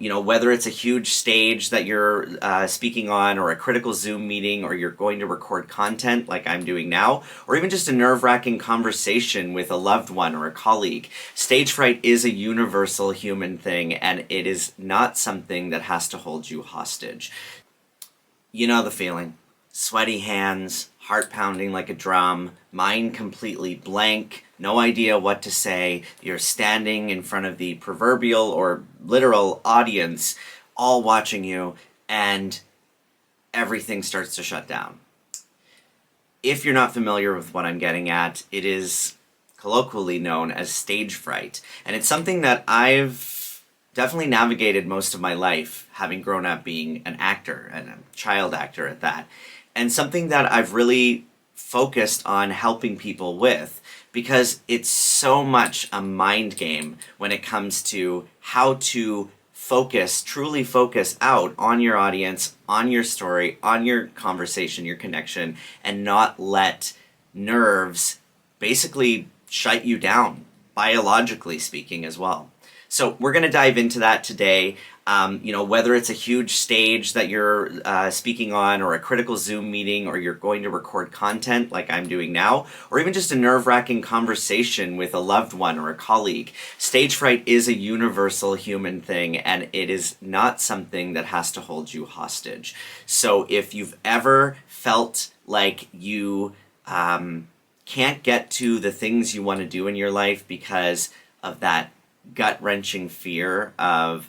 Whether it's a huge stage that you're speaking on, or a critical Zoom meeting, or you're going to record content like I'm doing now, or even just a nerve-wracking conversation with a loved one or a colleague, stage fright is a universal human thing, and it is not something that has to hold you hostage. You know the feeling. Sweaty hands, heart pounding like a drum, mind completely blank, no idea what to say. You're standing in front of the proverbial or literal audience, all watching you, and everything starts to shut down. If you're not familiar with what I'm getting at, it is colloquially known as stage fright. And it's something that I've definitely navigated most of my life, having grown up being an actor, and a child actor at that. And something that I've really focused on helping people with, because it's so much a mind game when it comes to how to focus, truly focus out on your audience, on your story, on your conversation, your connection, and not let nerves basically shut you down, biologically speaking as well. So we're going to dive into that today. Whether it's a huge stage that you're speaking on, or a critical Zoom meeting, or you're going to record content like I'm doing now, or even just a nerve-wracking conversation with a loved one or a colleague, stage fright is a universal human thing, and it is not something that has to hold you hostage. So if you've ever felt like you can't get to the things you want to do in your life because of that gut-wrenching fear of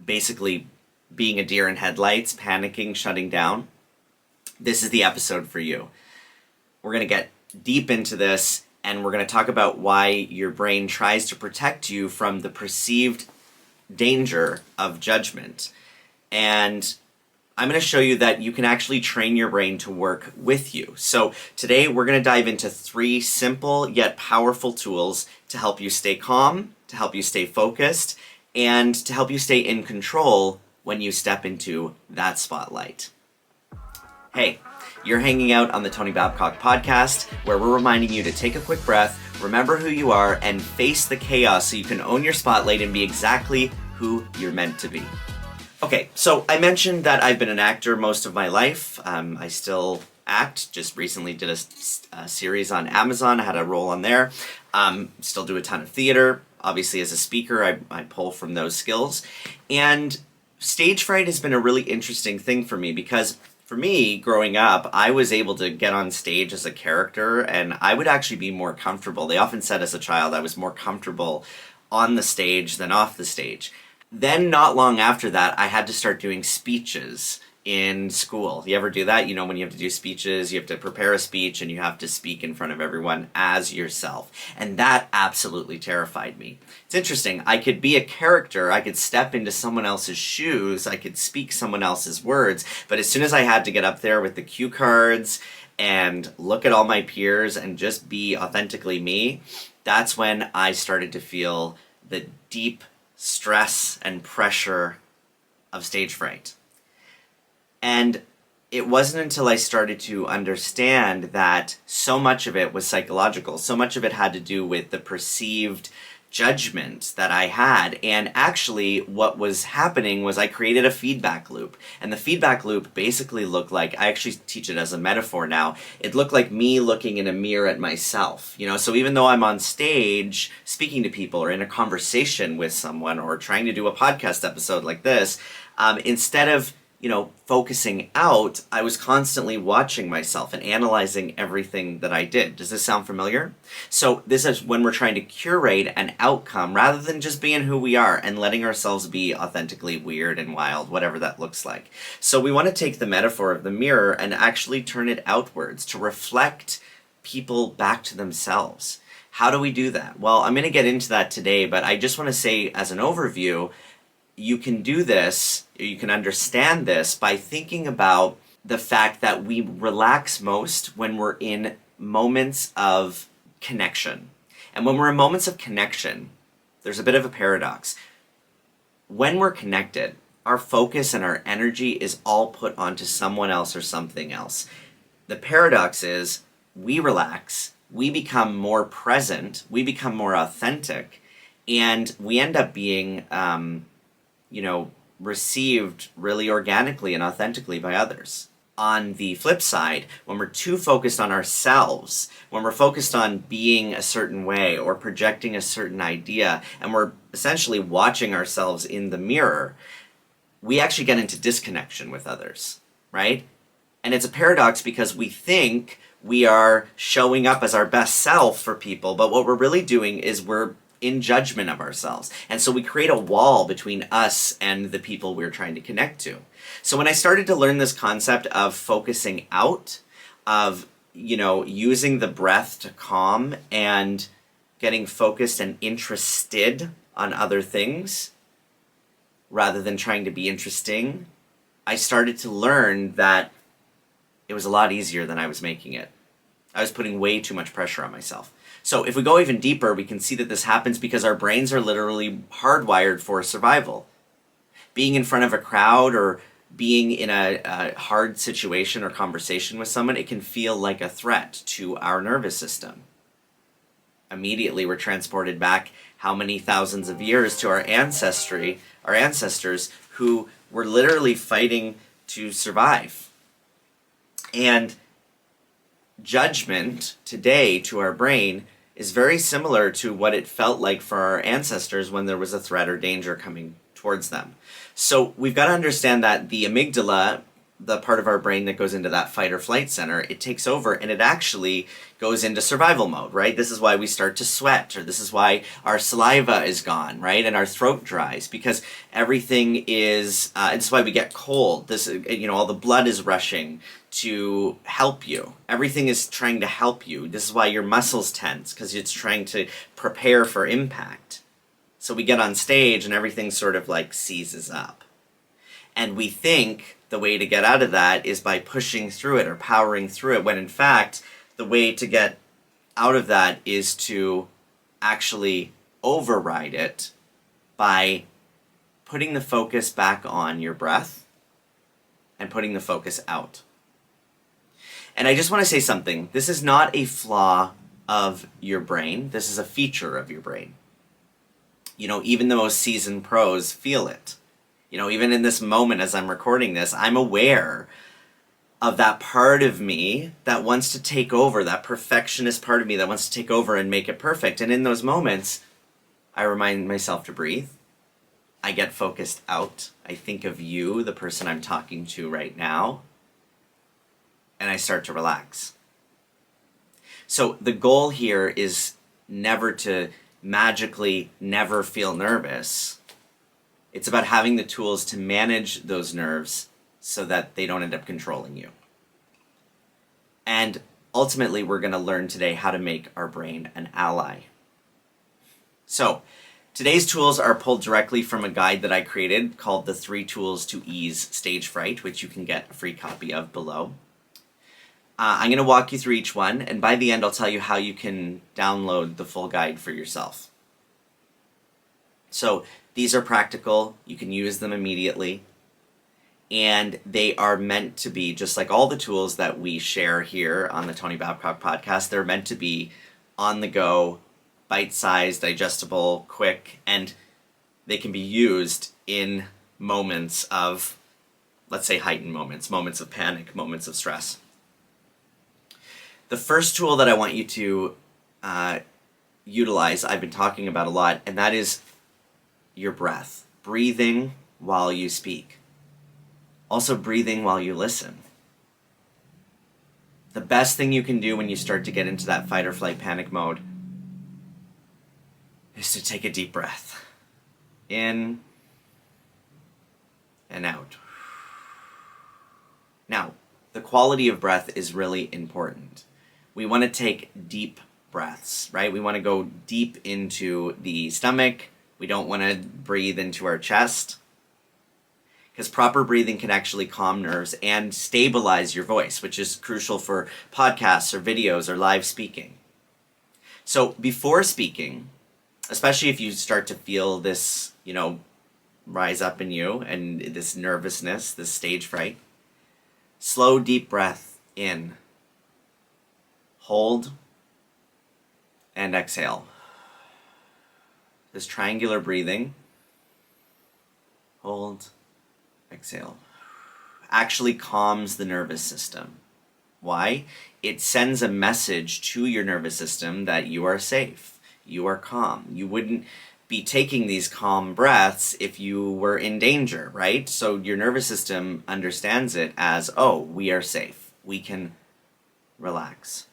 basically being a deer in headlights, panicking, shutting down, this is the episode for you. We're going to get deep into this, and we're going to talk about why your brain tries to protect you from the perceived danger of judgment. And I'm going to show you that you can actually train your brain to work with you. So today we're going to dive into 3 simple yet powerful tools to help you stay calm, to help you stay focused, and to help you stay in control when you step into that spotlight. Hey, you're hanging out on the Tony Babcock podcast, where we're reminding you to take a quick breath, remember who you are, and face the chaos so you can own your spotlight and be exactly who you're meant to be. Okay, so I mentioned that I've been an actor most of my life. I still act. Just recently did a series on Amazon. I had a role on there. Still do a ton of theater. Obviously, as a speaker, I pull from those skills. And stage fright has been a really interesting thing for me, because for me, growing up, I was able to get on stage as a character, and I would actually be more comfortable. They often said as a child I was more comfortable on the stage than off the stage. Then not long after that, I had to start doing speeches in school. You ever do that? When you have to do speeches, you have to prepare a speech and you have to speak in front of everyone as yourself. And that absolutely terrified me. It's interesting. I could be a character. I could step into someone else's shoes. I could speak someone else's words. But as soon as I had to get up there with the cue cards and look at all my peers and just be authentically me, that's when I started to feel the deep stress and pressure of stage fright. And it wasn't until I started to understand that so much of it was psychological, so much of it had to do with the perceived judgment that I had. And actually what was happening was I created a feedback loop. And the feedback loop basically looked like, I actually teach it as a metaphor now, it looked like me looking in a mirror at myself. So even though I'm on stage speaking to people, or in a conversation with someone, or trying to do a podcast episode like this, instead of focusing out, I was constantly watching myself and analyzing everything that I did. Does this sound familiar? So this is when we're trying to curate an outcome rather than just being who we are and letting ourselves be authentically weird and wild, whatever that looks like. So we want to take the metaphor of the mirror and actually turn it outwards to reflect people back to themselves. How do we do that? Well, I'm going to get into that today, but I just want to say as an overview, you can do this, you can understand this by thinking about the fact that we relax most when we're in moments of connection. And when we're in moments of connection, there's a bit of a paradox. When we're connected, our focus and our energy is all put onto someone else or something else. The paradox is we relax, we become more present, we become more authentic, And we end up being, received really organically and authentically by others. On the flip side, when we're too focused on ourselves, when we're focused on being a certain way or projecting a certain idea, and we're essentially watching ourselves in the mirror, we actually get into disconnection with others, right? And it's a paradox because we think we are showing up as our best self for people, but what we're really doing is we're in judgment of ourselves. And so we create a wall between us and the people we're trying to connect to. So when I started to learn this concept of focusing out, of, using the breath to calm and getting focused and interested on other things rather than trying to be interesting, I started to learn that it was a lot easier than I was making it. I was putting way too much pressure on myself. So if we go even deeper, we can see that this happens because our brains are literally hardwired for survival. Being in front of a crowd or being in a hard situation or conversation with someone, it can feel like a threat to our nervous system. Immediately we're transported back how many thousands of years to our ancestors who were literally fighting to survive. And judgment today to our brain is very similar to what it felt like for our ancestors when there was a threat or danger coming towards them. So we've got to understand that the amygdala, the part of our brain that goes into that fight or flight center, it takes over and it actually goes into survival mode, right? This is why we start to sweat, or this is why our saliva is gone, right? And our throat dries, because everything is, it's why we get cold. This, all the blood is rushing to help you. Everything is trying to help you. This is why your muscles tense, because it's trying to prepare for impact. So we get on stage and everything sort of like seizes up. And we think the way to get out of that is by pushing through it or powering through it, when in fact, the way to get out of that is to actually override it by putting the focus back on your breath and putting the focus out. And I just want to say something. This is not a flaw of your brain. This is a feature of your brain. Even the most seasoned pros feel it. Even in this moment as I'm recording this, I'm aware of that part of me that wants to take over, that perfectionist part of me that wants to take over and make it perfect. And in those moments, I remind myself to breathe. I get focused out. I think of you, the person I'm talking to right now, and I start to relax. So the goal here is never to magically never feel nervous. It's about having the tools to manage those nerves so that they don't end up controlling you. And ultimately, we're going to learn today how to make our brain an ally. So, today's tools are pulled directly from a guide that I created called The 3 Tools to Ease Stage Fright, which you can get a free copy of below. I'm going to walk you through each one, and by the end, I'll tell you how you can download the full guide for yourself. So, these are practical. You can use them immediately. And they are meant to be, just like all the tools that we share here on the Tony Babcock podcast, they're meant to be on the go, bite-sized, digestible, quick, and they can be used in moments of, let's say, heightened moments of panic, moments of stress. The first tool that I want you to utilize, I've been talking about a lot, and that is your breath. Breathing while you speak. Also breathing while you listen. The best thing you can do when you start to get into that fight or flight panic mode is to take a deep breath. In and out. Now, the quality of breath is really important. We want to take deep breaths, right? We want to go deep into the stomach. We don't want to breathe into our chest, because proper breathing can actually calm nerves and stabilize your voice, which is crucial for podcasts or videos or live speaking. So before speaking, especially if you start to feel this, rise up in you and this nervousness, this stage fright, slow, deep breath in, hold, and exhale. this triangular breathing, hold, exhale, actually calms the nervous system. Why? It sends a message to your nervous system that you are safe, you are calm. You wouldn't be taking these calm breaths if you were in danger, right? So your nervous system understands it as, oh, we are safe. We can relax.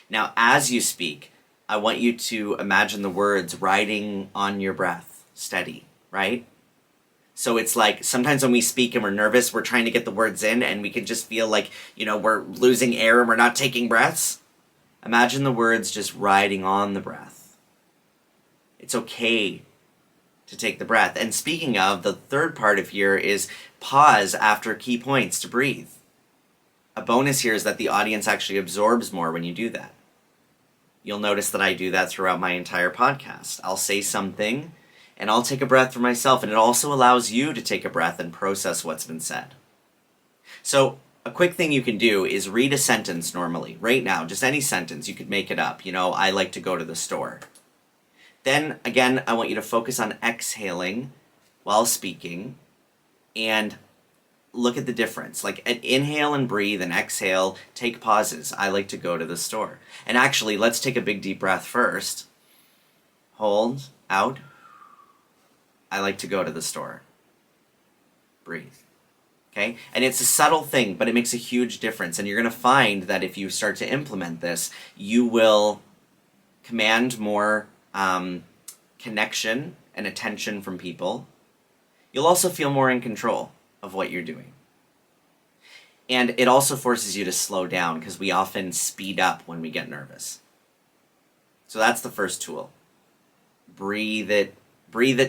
Now, as you speak, I want you to imagine the words riding on your breath, steady, right? So it's like sometimes when we speak and we're nervous, we're trying to get the words in and we can just feel like, we're losing air and we're not taking breaths. Imagine the words just riding on the breath. It's okay to take the breath. And speaking of, the third part of here is pause after key points to breathe. A bonus here is that the audience actually absorbs more when you do that. You'll notice that I do that throughout my entire podcast. I'll say something and I'll take a breath for myself, and it also allows you to take a breath and process what's been said. So a quick thing you can do is read a sentence normally, right now, just any sentence. You could make it up. I like to go to the store. Then, again, I want you to focus on exhaling while speaking and look at the difference. Like, inhale and breathe and exhale, take pauses. I like to go to the store. And actually, let's take a big deep breath first. Hold, out. I like to go to the store. Breathe. Okay? And it's a subtle thing, but it makes a huge difference. And you're going to find that if you start to implement this, you will command more connection and attention from people. You'll also feel more in control of what you're doing. And it also forces you to slow down because we often speed up when we get nervous. So that's the first tool. Breathe it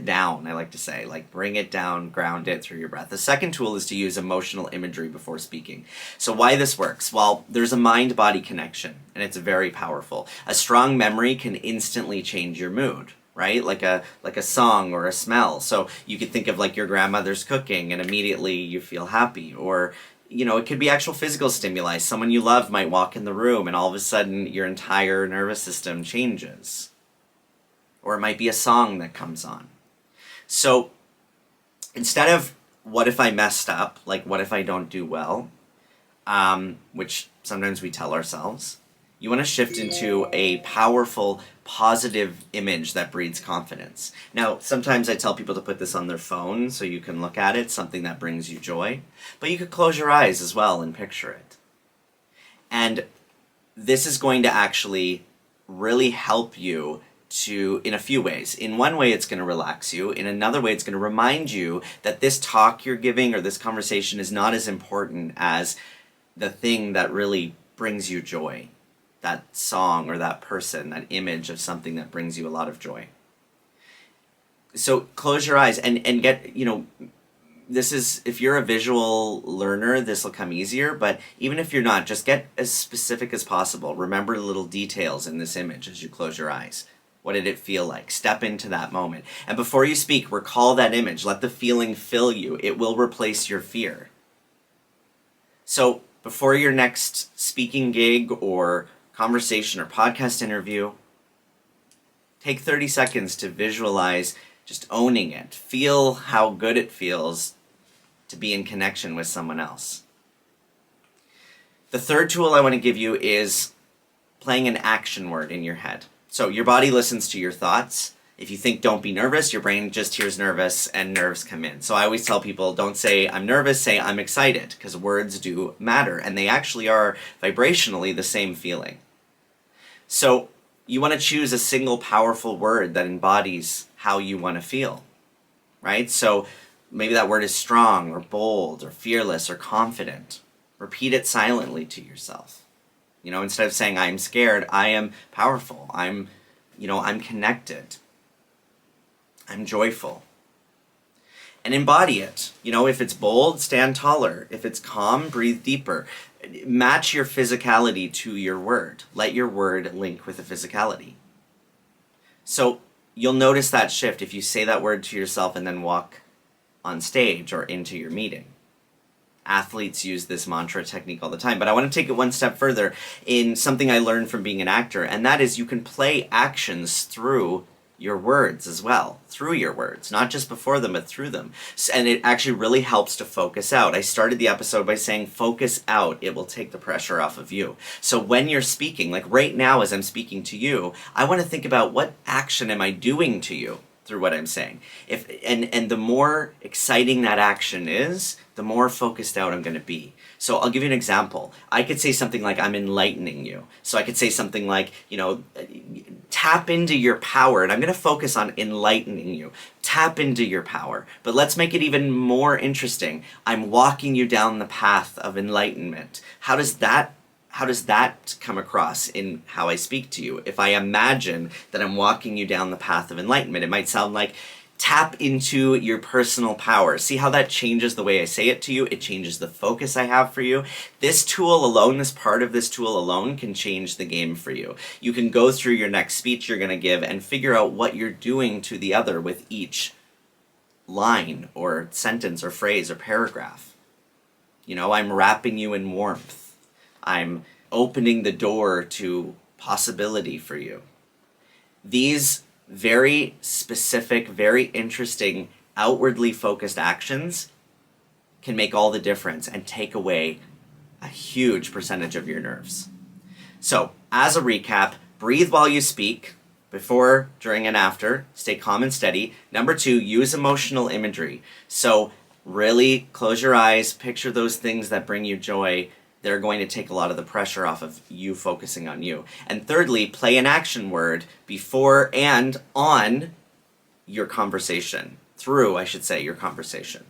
down, I like to say. Like, bring it down, ground it through your breath. The second tool is to use emotional imagery before speaking. So why this works? Well, there's a mind-body connection, and it's very powerful. A strong memory can instantly change your mood, right? Like a song or a smell. So you could think of like your grandmother's cooking, and immediately you feel happy. Or, it could be actual physical stimuli. Someone you love might walk in the room, and all of a sudden your entire nervous system changes. Or it might be a song that comes on. So instead of what if I messed up, like what if I don't do well, which sometimes we tell ourselves, you want to shift into a powerful, positive image that breeds confidence. Now, sometimes I tell people to put this on their phone so you can look at it, something that brings you joy. But you could close your eyes as well and picture it. And this is going to actually really help you in a few ways. In one way, it's going to relax you. In another way, it's going to remind you that this talk you're giving or this conversation is not as important as the thing that really brings you joy. That song or that person, that image of something that brings you a lot of joy. So close your eyes and get, this is, if you're a visual learner, this will come easier, but even if you're not, just get as specific as possible. Remember the little details in this image as you close your eyes. What did it feel like? Step into that moment. And before you speak, recall that image. Let the feeling fill you. It will replace your fear. So before your next speaking gig or conversation or podcast interview, take 30 seconds to visualize just owning it. Feel how good it feels to be in connection with someone else. The third tool I want to give you is playing an action word in your head. So your body listens to your thoughts. If you think don't be nervous, your brain just hears nervous and nerves come in. So I always tell people, don't say I'm nervous, say I'm excited, because words do matter and they actually are vibrationally the same feeling. So you want to choose a single powerful word that embodies how you want to feel, right? So maybe that word is strong or bold or fearless or confident. Repeat it silently to yourself. Instead of saying I'm scared, I am powerful. I'm connected. I'm joyful. And embody it. If it's bold, stand taller. If it's calm, breathe deeper. Match your physicality to your word. Let your word link with the physicality. So you'll notice that shift if you say that word to yourself and then walk on stage or into your meeting. Athletes use this mantra technique all the time, but I want to take it one step further in something I learned from being an actor, and that is you can play actions through your words as well, through your words, not just before them, but through them. And it actually really helps to focus out. I started the episode by saying focus out. It will take the pressure off of you. So when you're speaking, like right now as I'm speaking to you, I want to think about what action am I doing to you through what I'm saying. And the more exciting that action is, the more focused out I'm going to be. So I'll give you an example. I could say something like, I'm enlightening you. So I could say something like, tap into your power. And I'm going to focus on enlightening you. Tap into your power. But let's make it even more interesting. I'm walking you down the path of enlightenment. How does that come across in how I speak to you? If I imagine that I'm walking you down the path of enlightenment, it might sound like, tap into your personal power. See how that changes the way I say it to you? It changes the focus I have for you. This tool alone, this part of this tool alone can change the game for you. You can go through your next speech you're going to give and figure out what you're doing to the other with each line or sentence or phrase or paragraph. I'm wrapping you in warmth. I'm opening the door to possibility for you. These very specific, very interesting, outwardly focused actions can make all the difference and take away a huge percentage of your nerves. So, as a recap, breathe while you speak, before, during, and after. Stay calm and steady. Number 2, use emotional imagery. So, really close your eyes, picture those things that bring you joy. They're going to take a lot of the pressure off of you focusing on you. And thirdly, play an action word before and on your conversation. Through, I should say, your conversation.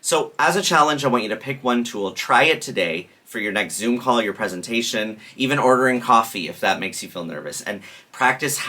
So as a challenge, I want you to pick one tool, try it today for your next Zoom call, your presentation, even ordering coffee if that makes you feel nervous, and practice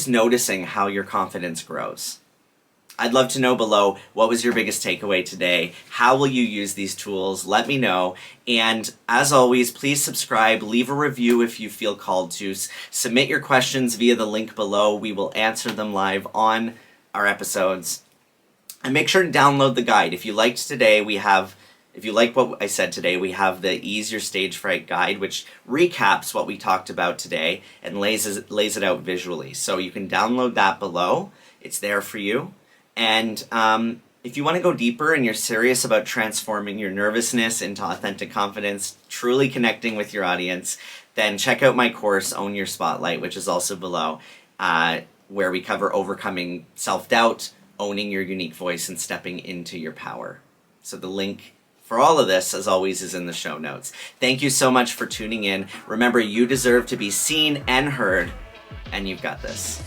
noticing how your confidence grows. I'd love to know below, what was your biggest takeaway today? How will you use these tools? Let me know. And as always, please subscribe, leave a review if you feel called to. Submit your questions via the link below. We will answer them live on our episodes. And make sure to download the guide. If you liked what I said today, we have the Ease Your Stage Fright guide, which recaps what we talked about today and lays it out visually. So you can download that below. It's there for you. And if you want to go deeper and you're serious about transforming your nervousness into authentic confidence, truly connecting with your audience, then check out my course, Own Your Spotlight, which is also below, where we cover overcoming self-doubt, owning your unique voice, and stepping into your power. So the link for all of this, as always, is in the show notes. Thank you so much for tuning in. Remember, you deserve to be seen and heard, and you've got this.